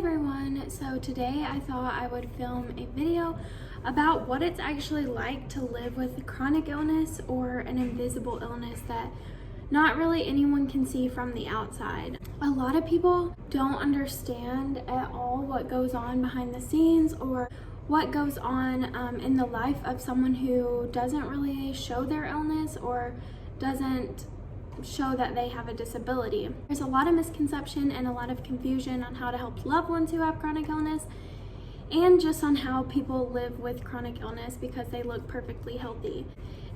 everyone, so today I thought I would film a video about what it's actually like to live with chronic illness or an invisible illness that not really anyone can see from the outside. A lot of people don't understand at all what goes on behind the scenes or what goes on in the life of someone who doesn't really show their illness or doesn't show that they have a disability. There's a lot of misconception and a lot of confusion on how to help loved ones who have chronic illness and just on how people live with chronic illness because they look perfectly healthy.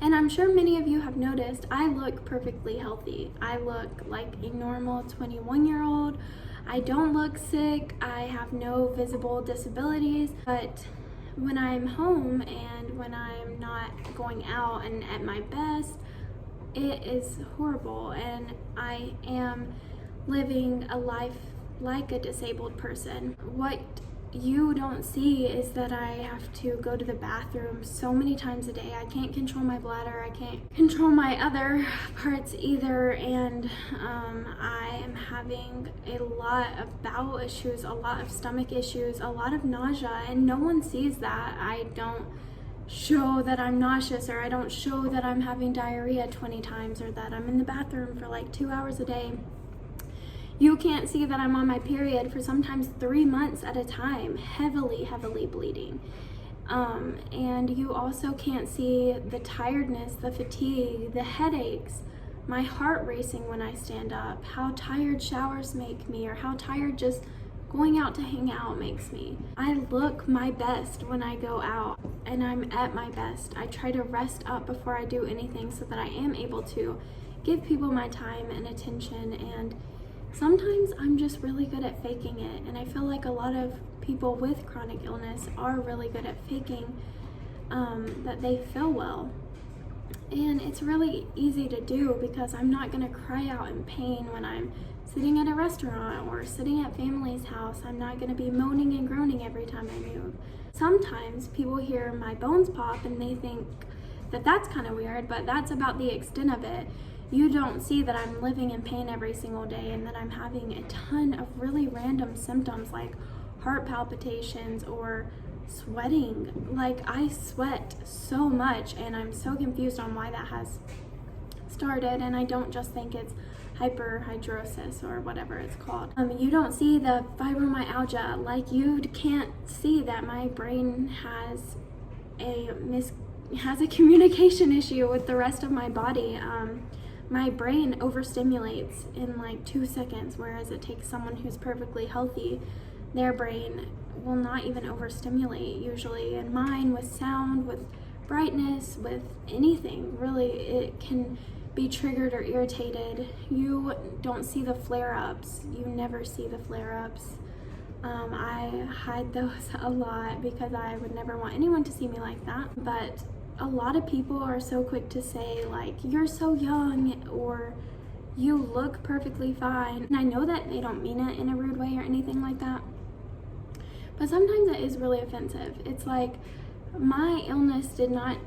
And I'm sure many of you have noticed I look perfectly healthy. I look like a normal 21-year-old. I don't look sick. I have no visible disabilities. But when I'm home and when I'm not going out and at my best, it is horrible, and I am living a life like a disabled person. What you don't see is that I have to go to the bathroom so many times a day. I can't control my bladder, I can't control my other parts either, and I am having a lot of bowel issues, a lot of stomach issues, a lot of nausea, and no one sees that. I don't show that I'm nauseous, or I don't show that I'm having diarrhea 20 times, or that I'm in the bathroom for like 2 hours a day. You can't see that I'm on my period for sometimes 3 months at a time, heavily bleeding. And you also can't see the tiredness, the fatigue, the headaches, my heart racing when I stand up, how tired showers make me, or how tired just going out to hang out makes me. I look my best when I go out, and I'm at my best. I try to rest up before I do anything so that I am able to give people my time and attention, and sometimes I'm just really good at faking it, and I feel like a lot of people with chronic illness are really good at faking that they feel well. And it's really easy to do because I'm not gonna cry out in pain when I'm sitting at a restaurant or sitting at family's house. I'm not gonna be moaning and groaning every time I move. Sometimes people hear my bones pop and they think that that's kind of weird, but that's about the extent of it. You don't see that I'm living in pain every single day and that I'm having a ton of really random symptoms like heart palpitations or sweating. Like, I sweat so much and I'm so confused on why that has started, and I don't just think it's hyperhidrosis or whatever it's called. You don't see the fibromyalgia. Like, you can't see that my brain has a communication issue with the rest of my body. My brain overstimulates in like 2 seconds, whereas it takes someone who's perfectly healthy, their brain will not even overstimulate usually. And mine, with sound, with brightness, with anything, really, it can be triggered or irritated. You don't see the flare-ups. You never see the flare-ups. I hide those a lot because I would never want anyone to see me like that. But a lot of people are so quick to say, like, you're so young, or you look perfectly fine. And I know that they don't mean it in a rude way or anything like that, but sometimes it is really offensive. It's like, my illness did not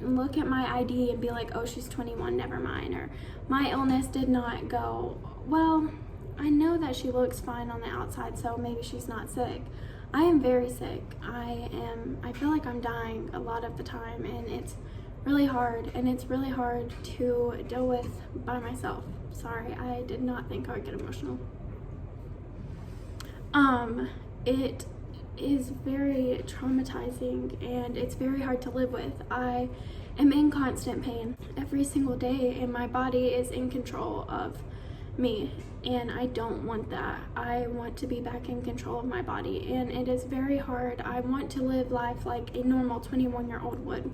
look at my ID and be like, oh, she's 21, never mind. Or my illness did not go, well, I know that she looks fine on the outside, so maybe she's not sick. I am very sick. I feel like I'm dying a lot of the time, and it's really hard, and it's really hard to deal with by myself. Sorry, I did not think I would get emotional. It is very traumatizing, and it's very hard to live with. I am in constant pain every single day, and my body is in control of me, and I don't want that. I want to be back in control of my body, and it is very hard. I want to live life like a normal 21-year-old would.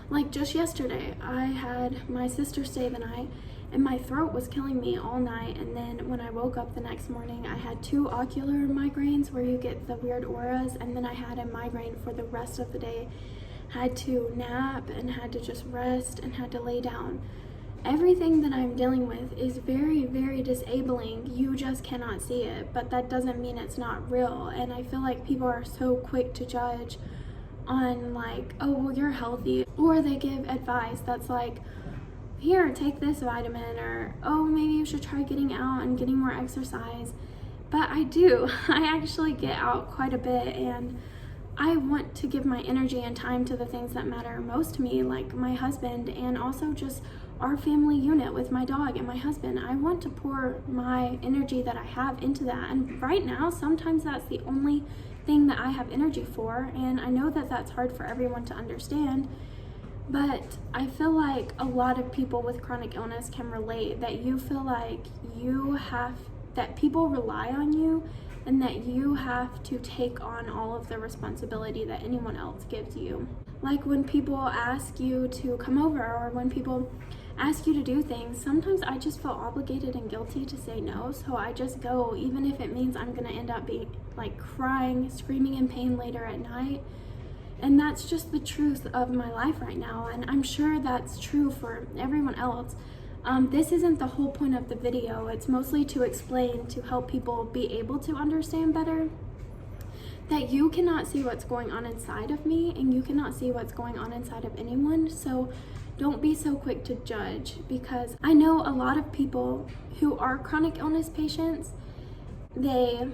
Like, just yesterday, I had my sister stay the night, and my throat was killing me all night, and then when I woke up the next morning, I had 2 ocular migraines where you get the weird auras, and then I had a migraine for the rest of the day. Had to nap and had to just rest and had to lay down. Everything that I'm dealing with is very, very disabling. You just cannot see it, but that doesn't mean it's not real. And I feel like people are so quick to judge on, like, oh, well, you're healthy, or they give advice that's like, here, take this vitamin, or oh, maybe you should try getting out and getting more exercise. but I do. I actually get out quite a bit, and I want to give my energy and time to the things that matter most to me, like my husband, and also just our family unit with my dog and my husband. I want to pour my energy that I have into that, and right now sometimes that's the only thing that I have energy for, and I know that that's hard for everyone to understand, but I feel like a lot of people with chronic illness can relate, that you feel like that people rely on you and that you have to take on all of the responsibility that anyone else gives you. Like when people ask you to come over, or when people ask you to do things, sometimes I just feel obligated and guilty to say no, so I just go, even if it means I'm gonna end up being like crying, screaming in pain later at night. And that's just the truth of my life right now, and I'm sure that's true for everyone else. This isn't the whole point of the video. It's mostly to explain, to help people be able to understand better that you cannot see what's going on inside of me, and you cannot see what's going on inside of anyone. So don't be so quick to judge, because I know a lot of people who are chronic illness patients, they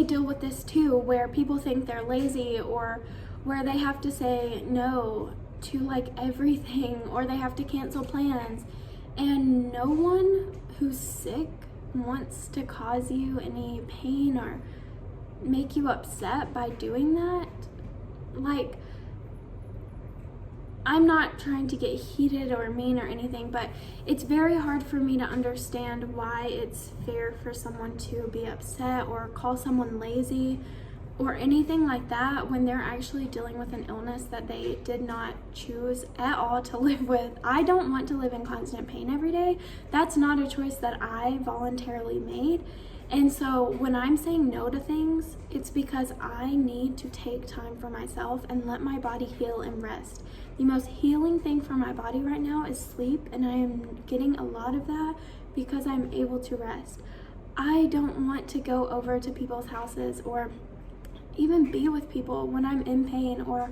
deal with this too, where people think they're lazy, or where they have to say no to like everything, or they have to cancel plans. And no one who's sick wants to cause you any pain or make you upset by doing that. Like, I'm not trying to get heated or mean or anything, but it's very hard for me to understand why it's fair for someone to be upset or call someone lazy or anything like that when they're actually dealing with an illness that they did not choose at all to live with. I don't want to live in constant pain every day. That's not a choice that I voluntarily made. And so when I'm saying no to things, it's because I need to take time for myself and let my body heal and rest. The most healing thing for my body right now is sleep, and I am getting a lot of that because I'm able to rest. I don't want to go over to people's houses or even be with people when I'm in pain, or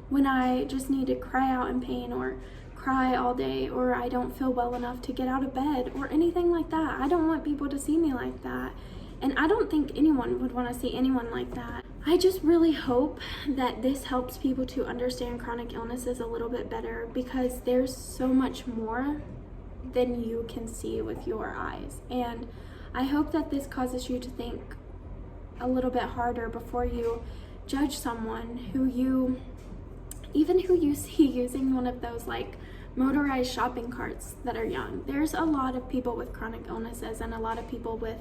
when I just need to cry out in pain, or cry all day, or I don't feel well enough to get out of bed, or anything like that. I don't want people to see me like that, and I don't think anyone would want to see anyone like that. I just really hope that this helps people to understand chronic illnesses a little bit better, because there's so much more than you can see with your eyes, and I hope that this causes you to think a little bit harder before you judge someone who you see using one of those like motorized shopping carts that are young. There's a lot of people with chronic illnesses and a lot of people with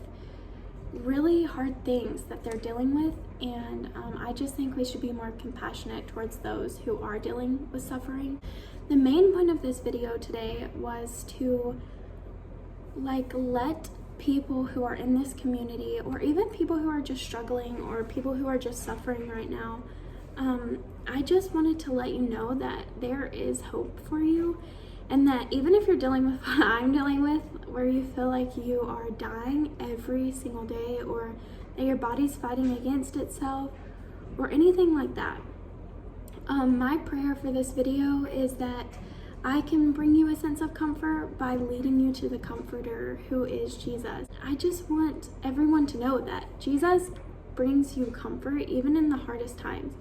really hard things that they're dealing with, and I just think we should be more compassionate towards those who are dealing with suffering. The main point of this video today was to let people who are in this community, or even people who are just struggling, or people who are just suffering right now, I just wanted to let you know that there is hope for you, and that even if you're dealing with what I'm dealing with, where you feel like you are dying every single day, or that your body's fighting against itself, or anything like that, my prayer for this video is that I can bring you a sense of comfort by leading you to the Comforter, who is Jesus. I just want everyone to know that Jesus brings you comfort even in the hardest times.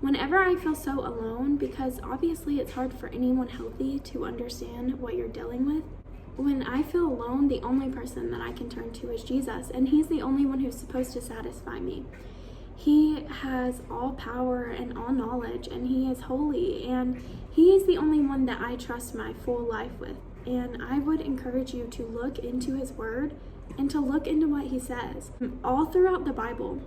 Whenever I feel so alone, because obviously it's hard for anyone healthy to understand what you're dealing with, when I feel alone, the only person that I can turn to is Jesus, and he's the only one who's supposed to satisfy me. He has all power and all knowledge, and he is holy, and he is the only one that I trust my full life with. And I would encourage you to look into his word and to look into what he says. All throughout the Bible,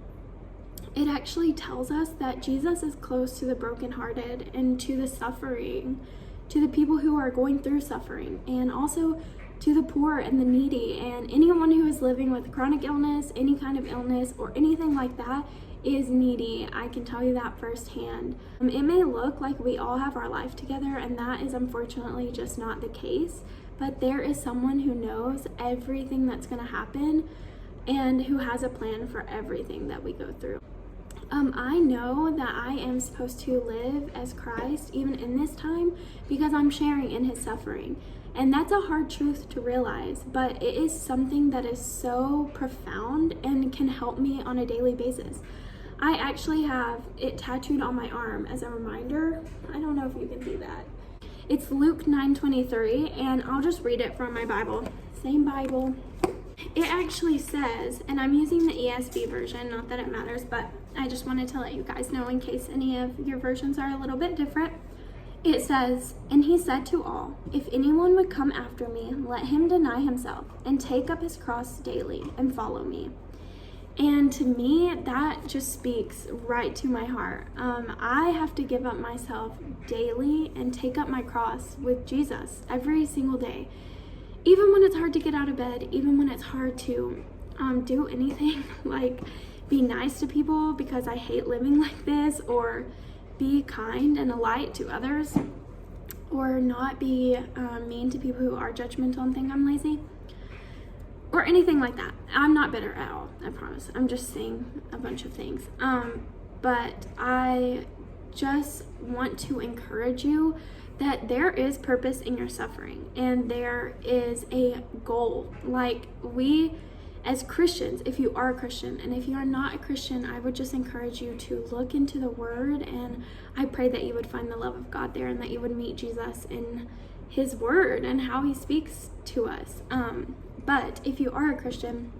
it actually tells us that Jesus is close to the brokenhearted and to the suffering, to the people who are going through suffering, and also to the poor and the needy, and anyone who is living with chronic illness, any kind of illness, or anything like that is needy. I can tell you that firsthand. It may look like we all have our life together, and that is unfortunately just not the case, but there is someone who knows everything that's going to happen and who has a plan for everything that we go through. I know that I am supposed to live as Christ even in this time, because I'm sharing in his suffering. And that's a hard truth to realize, but it is something that is so profound and can help me on a daily basis. I actually have it tattooed on my arm as a reminder. I don't know if you can see that. It's Luke 9:23, and I'll just read it from my Bible. Same Bible. It actually says, and I'm using the ESV version, not that it matters, but I just wanted to let you guys know in case any of your versions are a little bit different. It says, "And he said to all, if anyone would come after me, let him deny himself and take up his cross daily and follow me." And to me, that just speaks right to my heart. I have to give up myself daily and take up my cross with Jesus every single day. Even when it's hard to get out of bed, even when it's hard to do anything like be nice to people because I hate living like this, or be kind and a light to others, or not be mean to people who are judgmental and think I'm lazy, or anything like that. I'm not bitter at all, I promise. I'm just saying a bunch of things. But I just want to encourage you that there is purpose in your suffering, and there is a goal. Like, we as Christians, if you are a Christian, and if you are not a Christian, I would just encourage you to look into the Word, and I pray that you would find the love of God there, and that you would meet Jesus in His Word and how He speaks to us. But if you are a Christian,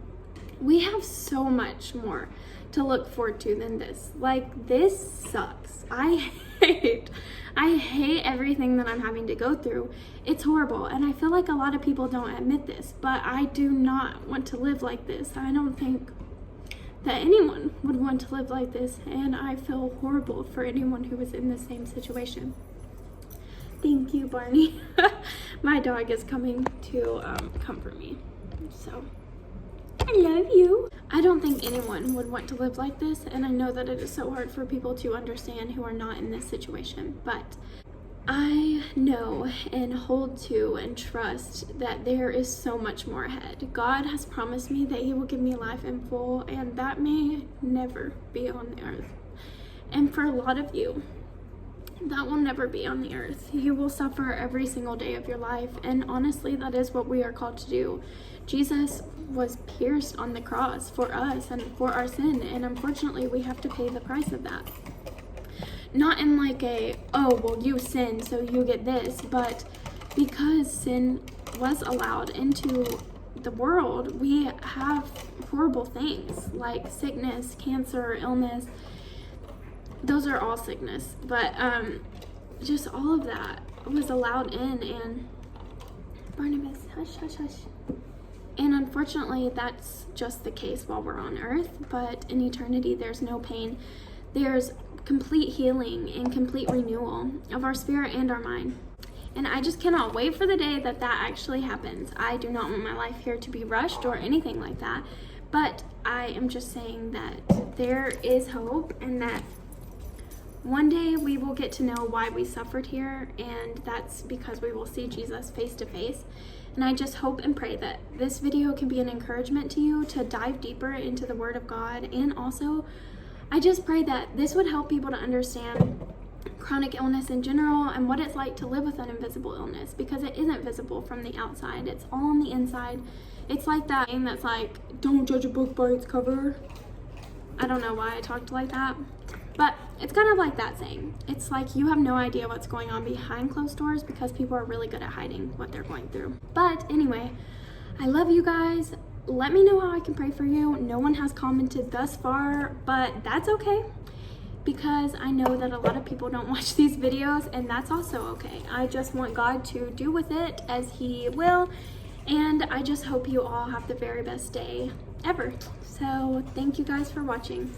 we have so much more to look forward to than this. Like, this sucks. I hate everything that I'm having to go through. It's horrible, and I feel like a lot of people don't admit this, but I do not want to live like this. I don't think that anyone would want to live like this, and I feel horrible for anyone who is in the same situation. Thank you, Barney. My dog is coming to comfort me, so I love you. I don't think anyone would want to live like this, and I know that it is so hard for people to understand who are not in this situation, but I know and hold to and trust that there is so much more ahead. God has promised me that He will give me life in full, and that may never be on the earth. And for a lot of you, that will never be on the earth. You will suffer every single day of your life, and honestly, that is what we are called to do. Jesus was pierced on the cross for us and for our sin, and unfortunately, we have to pay the price of that. Not in like a, oh, well, you sinned, so you get this, but because sin was allowed into the world, we have horrible things like sickness, cancer, illness. Those are all sickness, but just all of that was allowed in, and Barnabas, hush, hush, hush. And unfortunately, that's just the case while we're on earth, but in eternity, there's no pain. There's complete healing and complete renewal of our spirit and our mind. And I just cannot wait for the day that that actually happens. I do not want my life here to be rushed or anything like that, but I am just saying that there is hope, and that one day we will get to know why we suffered here, and that's because we will see Jesus face to face. And I just hope and pray that this video can be an encouragement to you to dive deeper into the Word of God. And also, I just pray that this would help people to understand chronic illness in general and what it's like to live with an invisible illness, because it isn't visible from the outside. It's all on the inside. It's like that thing that's like, don't judge a book by its cover. I don't know why I talked like that, but it's kind of like that saying. It's like you have no idea what's going on behind closed doors because people are really good at hiding what they're going through. But anyway, I love you guys. Let me know how I can pray for you. No one has commented thus far, but that's okay, because I know that a lot of people don't watch these videos, and that's also okay. I just want God to do with it as He will, and I just hope you all have the very best day ever. So thank you guys for watching.